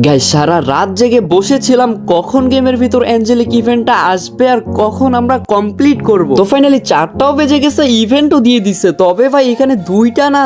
Guys সারা রাত জেগে বসেছিলাম কখন গেমের ভিতর অ্যাঞ্জেলিক ইভেন্টটা আসবে আর কখন আমরা কমপ্লিট করব। তো ফাইনালি 4টাও বেজে গেছে, ইভেন্টও দিয়ে দিছে। তবে ভাই এখানে দুইটা না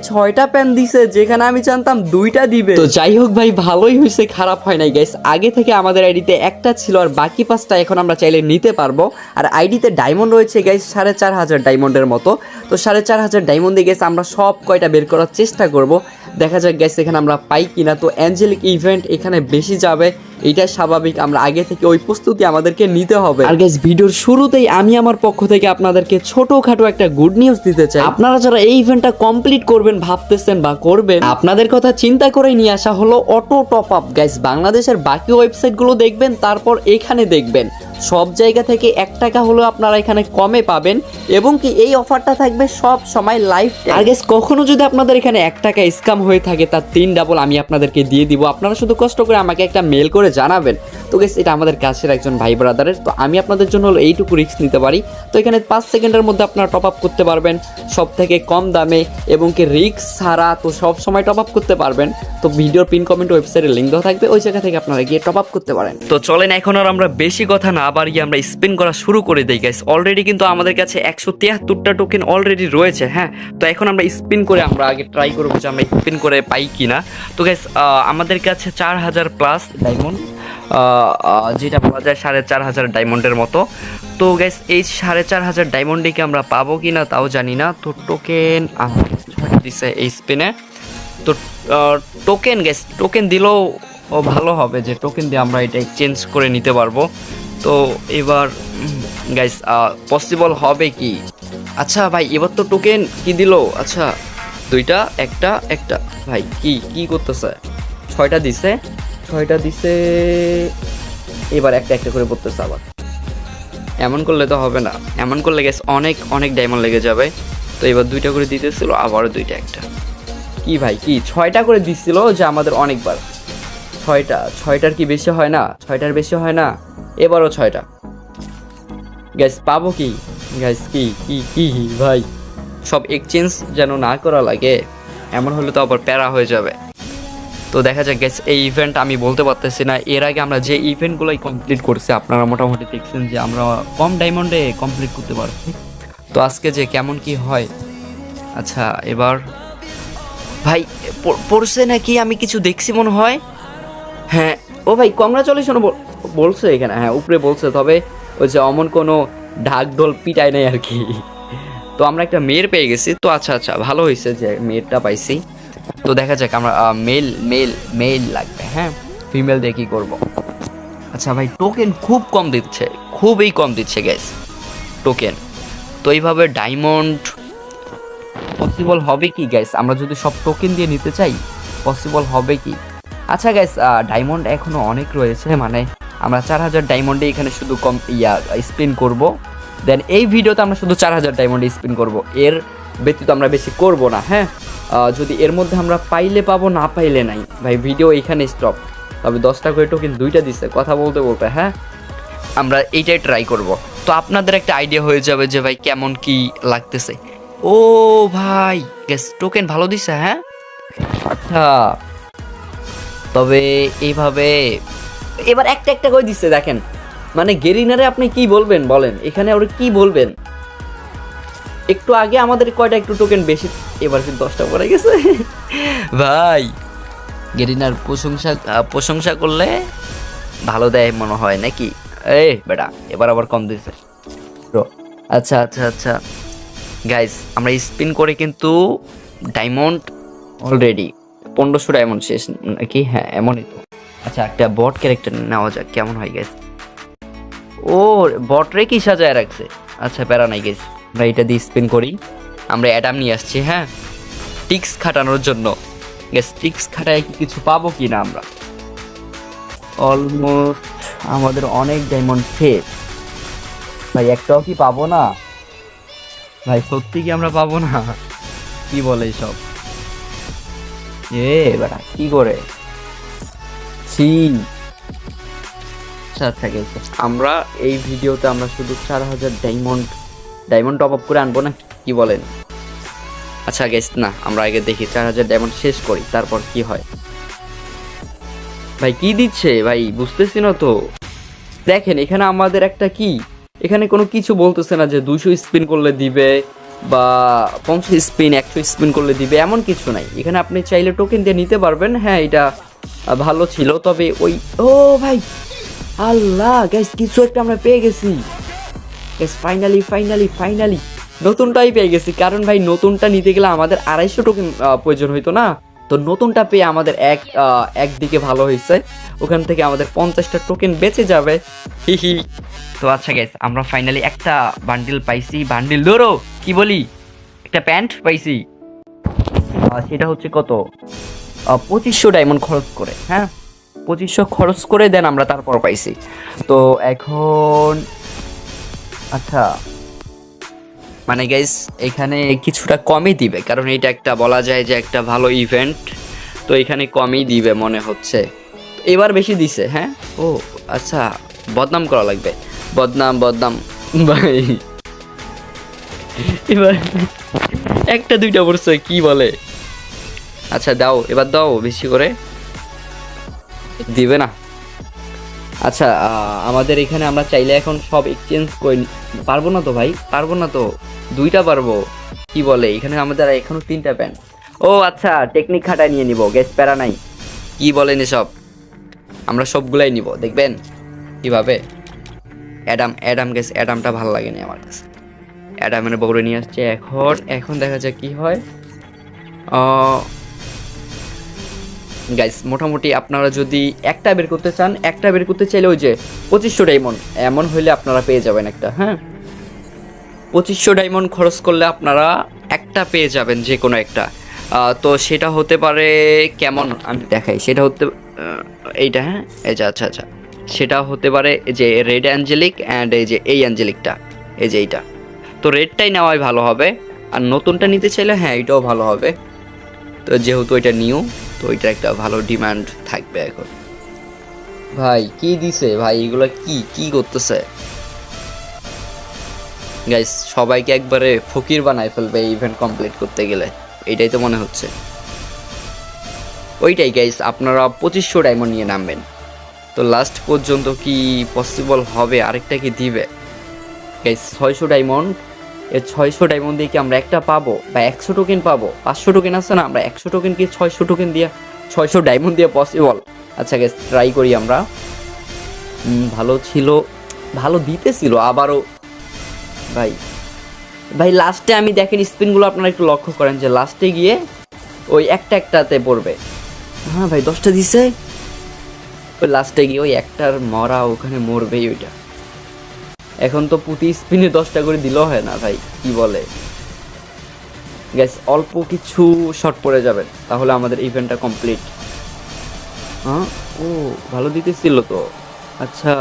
ছয়টা প্যান দিছে, যেখানে আমি জানতাম দুইটা দিবে। তো যাই হোক ভাই, ভালোই হয়েছে, খারাপ হয় নাই গাইস। আগে থেকে আমাদের আইডিতে একটা ছিল আর বাকি 5টা এখন আমরা চাইলে নিতে পারবো। আর আইডিতে ডায়মন্ড রয়েছে গাইস 4500 ডায়মন্ডের মতো। তো 4500 ডায়মন্ড দিয়ে গেছে আমরা সব কয়টা বের করার চেষ্টা করব। দেখা যাক গাইস এখানে আমরা পাই কিনা। তো অ্যাঞ্জেলিক ইভেন্ট এখানে বেশি যাবে, এটা স্বাভাবিক। আমরা আগে থেকে ওই প্রস্তুতি আমাদেরকে নিতে হবে। আর গাইস ভিডিওর শুরুতেই আমি আমার পক্ষ থেকে আপনাদেরকে ছোটখাটো একটা গুড নিউজ দিতে চাই। আপনারা যারা এই ইভেন্টটা কমপ্লিট করবেন ভাবতেছেন বা করবেন, আপনাদের কথা চিন্তা করেই নিয়ে আসা হলো অটো টপ আপ। গাইস বাংলাদেশের বাকি ওয়েবসাইটগুলো দেখবেন, তারপর এখানে দেখবেন সব জায়গা থেকে 1 টাকা হলেও আপনারা এখানে কমে পাবেন, এবং কি এই অফারটা থাকবে সব সময় লাইফ। আর গাইস কখনো যদি আপনাদের এখানে 1 টাকা স্ক্যাম হয়ে থাকে, তার 3 ডাবল আমি আপনাদেরকে দিয়ে দিব। আপনারা শুধু কষ্ট করে আমাকে একটা মেল করে জানাবেন। তো গাইস এটা আমাদের কাছের একজন ভাই ব্রাদারের, তো আমি আপনাদের জন্য হলো এইটুকু রিস্ক নিতে পারি। তো এখানে 5 সেকেন্ডের মধ্যে আপনারা টপ আপ করতে পারবেন সব থেকে কম দামে, এবং কি রিস্ক ছাড়া। তো সব সময় টপ আপ করতে পারবেন। তো ভিডিওর পিন কমেন্ট ওয়েবসাইটের লিঙ্ক দেওয়া থাকবে, ওই জায়গা থেকে আপনারা গিয়ে টপ আপ করতে পারেন। তো চলেন এখন আর আমরা বেশি কথা না বাড়িয়ে আমরা স্পিন করা শুরু করে দেই গাইস। অলরেডি কিন্তু আমাদের কাছে 173টা টোকেন অলরেডি রয়েছে। হ্যাঁ, তো এখন আমরা স্পিন করে আমরা আগে ট্রাই করবো যে আমরা স্পিন করে পাই কিনা। তো গাইস আমাদের কাছে 4000 প্লাস ডায়মন্ড, যেটা বলা যায় 4500 ডায়মন্ডের মতো। তো গাইস এই 4500 ডায়মন্ডে আমরা পাবো কিনা তাও জানি না। তো টোকেন দিছে এই স্পিনে। তো টোকেন গাইস, টোকেন দিলেও ভালো হবে, যে টোকেন দিয়ে আমরা এটা এক্সচেঞ্জ করে নিতে পারবো। তো এবার গাইস পসিবল হবে কি? আচ্ছা ভাই, এবার তো টোকেন কি দিল? আচ্ছা দুইটা, একটা ভাই কি করতেছে? 6টা দিছে, এবার একটা করে পড়তেছে আবার। এমন করলে তো হবে না, এমন করলে গেছে অনেক ডায়মন্ড লেগে যাবে। তো এবার 2টা করে দিতেছিল, আবারও 2টা একটা। কি ভাই কি 6টা করে দিচ্ছিল যে আমাদের অনেকবার। 6টার কি বেশি হয় না? 6টার বেশি হয় না? এবারও 6টা। গ্যাস পাবো কি গ্যাস? কি ভাই, সব এক্সচেঞ্জ যেন না করা লাগে, এমন হলে তো আবার প্যারা হয়ে যাবে। তো দেখা যাক গ্যাস, এই ইভেন্ট আমি বলতে পারতেছি না। এর আগে আমরা যে ইভেন্টগুলোই কমপ্লিট করছি, আপনারা মোটামুটি দেখছেন যে আমরা কম ডায়মন্ডে কমপ্লিট করতে পারছি। তো আজকে যে কেমন কি হয়। আচ্ছা এবার ভাই পড়ছে নাকি? আমি কিছু দেখছি মনে হয়। হ্যাঁ, ও ভাই কংগ্রাচুলেশন বলছে এখানে। হ্যাঁ উপরে বলছে, তবে ওই যে অমন কোনো ঢাক ঢোল পিটাই নাই আর কি। তো আমরা একটা মেয়ের পেয়ে গেছি। তো আচ্ছা ভালো হয়েছে যে মেয়েরটা পাইছি। তো দেখা যাক, আমরা মেল লাগবে। হ্যাঁ, ফিমেল দিয়ে কি করবো? আচ্ছা ভাই টোকেন খুবই কম দিচ্ছে গ্যাস টোকেন। তো এইভাবে ডায়মন্ড পসিবল হবে কি গ্যাস? আমরা যদি সব টোকেন দিয়ে নিতে চাই, পসিবল হবে কি? আচ্ছা গ্যাস, ডায়মন্ড এখনো অনেক রয়েছে, মানে আমরা 4000 ডায়মন্ডে এখানে শুধু স্পিন করব। দেন এই ভিডিওতে আমরা শুধু 4000 ডায়মন্ডে স্পিন করব, এর ব্যতীত আমরা বেশি করব না। হ্যাঁ, যদি এর মধ্যে আমরা পাইলে পাবো, না পাইলে নাই ভাই, ভিডিও এখানে স্টপ। তবে 10টা করে টোকেন 2টা দিচ্ছে, কথা বলতে হ্যাঁ আমরা এইটাই ট্রাই করব। তো আপনাদের একটা আইডিয়া হয়ে যাবে যে ভাই কেমন কি লাগতেছে। ও ভাই গ্যাস টোকেন ভালো দিছে। হ্যাঁ আচ্ছা, তবে এইভাবে এবার একটা করে দিচ্ছে দেখেন। মানে গেরিনারে আপনি কি বলবেন বলেন, এখানে ওরা কি বলবেন? একটু আগে আমাদের কয়টা একটু টোকেন বেশি, এবার কিন্তু 10টা পড়ে গেছে। ভাই গেরিনার প্রশংসা করলে ভালো দেয় মনে হয় নাকি? এই বেটা এবার আবার কম দিছে। আচ্ছা গাইস, আমরা স্পিন করে কিন্তু ডায়মন্ড অলরেডি 1500 ডায়মন্ড শেষ নাকি? হ্যাঁ এমনই তো। আচ্ছা একটা বট ক্যারেক্টার নেওয়া যাক, কেমন হয় গেস? ও বটরে কি সাজায় রাখছে। আচ্ছা প্যারা নাই গেস, আমরা এটা দিয়ে স্পিন করি। আমরা অ্যাডাম নিয়ে আসছি, হ্যাঁ টিক্স খাটানোর জন্য। গেস টিক্স খাটায় কি কিছু পাবো কি না? আমরা অলমোস্ট আমাদের অনেক ডায়মন্ড শেষ ভাই, একটাও কি পাবো না ভাই? সত্যি কি আমরা পাবো না? কি বলে সব বেটা, কি করে আচ্ছা গেছে। আমরা এই ভিডিওতে আমরা শুধু 4000 ডায়মন্ড টপ আপ করে আনবো না, কি বলেন? আচ্ছা গেস না, আমরা আগে দেখি 4000 ডায়মন্ড শেষ করি, তারপর কি হয়। ভাই কি দিচ্ছে ভাই, বুঝতেছি না তো। দেখেন এখানে আমাদের একটা কি, এখানে কোনো কিছু বলতেছে না যে 200 স্পিন করলে দিবে বা 50 স্পিন 100 স্পিন করলে দিবে, এমন কিছু নাই। এখানে আপনি চাইলে টোকেন দিয়ে নিতে পারবেন। হ্যাঁ এটা ভালো ছিল, তবে ওই ও ভাই আল্লাহ গাইস কিছু একটা আমরা পেয়ে গেছি গাইস, ফাইনালি ফাইনালি ফাইনালি নতুনটাই পেয়ে গেছি। কারণ ভাই নতুনটা নিতে গেলে আমাদের 250 টোকেন প্রয়োজন হইতো না, তো নতুনটা পেয়ে আমাদের একদিকে ভালো হয়েছে, ওখান থেকে আমাদের 50টা টোকেন বেঁচে যাবে। হিহি। তো আচ্ছা গাইস আমরা ফাইনালি একটা বান্ডিল পাইছি, বান্ডিল ধরো কি বলি, একটা প্যান্ট পাইছি। সেটা হচ্ছে কত, 2500 ডায়মন্ড খরচ করে। হ্যাঁ 2500 খরচ করে দেন আমরা তারপর পাইছি। তো এখন আচ্ছা মানে গাইস এখানে কিছুটা কমই দিবে, কারণ এটা একটা বলা যায় যে একটা ভালো ইভেন্ট, তো এখানে কমই দিবে মনে হচ্ছে। এবার বেশি দিছে। হ্যাঁ ও আচ্ছা, বদনাম করা লাগবে, বদনাম বদনাম ভাই। এবার একটা দুইটা পড়ছে কি বলে। আচ্ছা দাও এবার দাও, বেশি করে দিবে না। আচ্ছা আমাদের এখানে আমরা চাইলে এখন সব এক্সচেঞ্জ করে পারবো না তো ভাই, পারবো না তো, দুইটা পারবো কি বলে। এখানে আমাদের এখনো 3টা প্যান্ট। ও আচ্ছা টেকনিক খাটায় নিয়ে নিব, গ্যাস প্যারা নাই, কি বলেন এসব, আমরা সবগুলাই নিব দেখবেন কিভাবে। অ্যাডাম অ্যাডাম গ্যাস, অ্যাডামটা ভালো লাগেনি আমার কাছে, অ্যাডামের বউরে নিয়ে আসছে। এখন এখন দেখা যাক কি হয়। গাইস মোটামুটি আপনারা যদি একটা বের করতে চান, একটা বের করতে চাইলে ওই যে 2500 ডায়মন্ড এমন হইলে আপনারা পেয়ে যাবেন একটা। হ্যাঁ 2500 ডায়মন্ড খরচ করলে আপনারা একটা পেয়ে যাবেন, যে কোনো একটা। তো সেটা হতে পারে কেমন আমি দেখাই, সেটা হতে এইটা। হ্যাঁ এই যে আচ্ছা আচ্ছা, সেটা হতে পারে যে রেড অ্যাঞ্জেলিক অ্যান্ড এই যে এই অ্যাঞ্জেলিকটা, এই যে এইটা। তো রেডটাই নেওয়াই ভালো হবে, আর নতুনটা নিতে চাইলে হ্যাঁ এটাও ভালো হবে। তো যেহেতু এটা নিউ, তো এটা একটা ভালো ডিমান্ড থাকবে এখন। ভাই কি দিছে ভাই, এগুলো কি কি করতেছে গাইস, সবাইকে একবারে ফকির বানায় ফেলবে এই ইভেন্ট কমপ্লিট করতে গেলে, এটাই তো মনে হচ্ছে। ওইটাই গাইস, আপনারা 2500 ডায়মন্ড নিয়ে নামবেন। তো লাস্ট পর্যন্ত কি পসিবল হবে, আরেকটা কি দিবে গাইস? 600 ডায়মন্ড, এই 600 ডায়মন্ড দিয়ে কি আমরা একটা পাবো বা 100 টোকেন পাবো? 500 টোকেন আছে না, আমরা 100 টোকেন কি 600 টোকেন দিয়ে, 600 ডায়মন্ড দিয়ে পসিবল? আচ্ছা গাইস ট্রাই করি আমরা। ভালো ছিল, ভালো দিতেছিল আবারও ভাই। ভাই লাস্টে আমি দেখেন স্পিনগুলো আপনারা একটু লক্ষ্য করেন যে লাস্টে গিয়ে ওই একটা একটাতে পড়বে। হ্যাঁ ভাই 10টা দিছে, ওই লাস্টে গিয়ে ওই একটার মরা ওখানে মরবেই ওইটা। এখন তো প্রতি স্পিনে 10টা করে দিলেও হয় না ভাই, কি বলে গাইস, অল্প কিছু শট পড়ে যাবেন তাহলে আমাদের ইভেন্টটা কমপ্লিট। হ্যাঁ ও ভালো দিতেছিল তো। আচ্ছা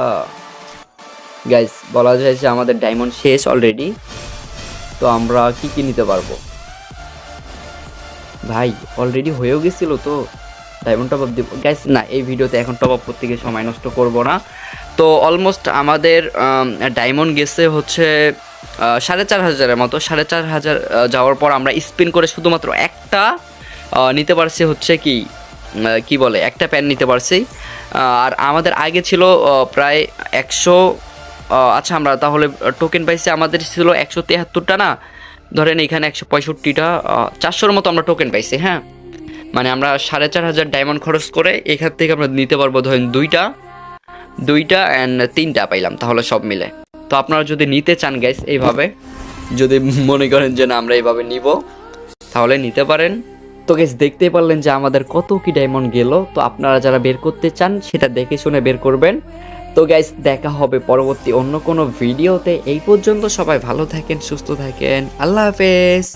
গাইস বলা যায় যে আমাদের ডায়মন্ড শেষ অলরেডি, তো আমরা কি কি নিতে পারবো ভাই? অলরেডি হয়েও গেছিল তো, ডায়মন্ড টপ আপ দিব গাইস। না এই ভিডিওতে এখন টপ আপ করতে গিয়ে সময় নষ্ট করব না। তো অলমোস্ট আমাদের ডায়মন্ড গেছে হচ্ছে 4500-এর মতো। 4500 যাওয়ার পর আমরা স্পিন করে শুধুমাত্র একটা নিতে পারছি হচ্ছে কি কি বলে, একটা প্যান নিতে পারছি। আর আমাদের আগে ছিল প্রায় 100। আচ্ছা আমরা তাহলে টোকেন পাইছি, আমাদের ছিল 173টা না, ধরেন এখানে 165টা, 400-র মতো আমরা টোকেন পাইছি। হ্যাঁ মানে আমরা 4500 ডায়মন্ড খরচ করে এখান থেকে আমরা নিতে পারবো ধরেন দুইটা অ্যান্ড 3টা পাইলাম, তাহলে সব মিলে। তো আপনারা যদি নিতে চান গাইস এইভাবে, যদি মনে করেন যে না আমরা এইভাবে নিব, তাহলে নিতে পারেন। তো গাইস দেখতেই পারলেন যে আমাদের কত কি ডায়মন্ড গেল। তো আপনারা যারা বের করতে চান সেটা দেখে শুনে বের করবেন। তো গাইস দেখা হবে পরবর্তী অন্য কোনো ভিডিওতে। এই পর্যন্ত সবাই ভালো থাকেন, সুস্থ থাকেন, আল্লাহ হাফেজ।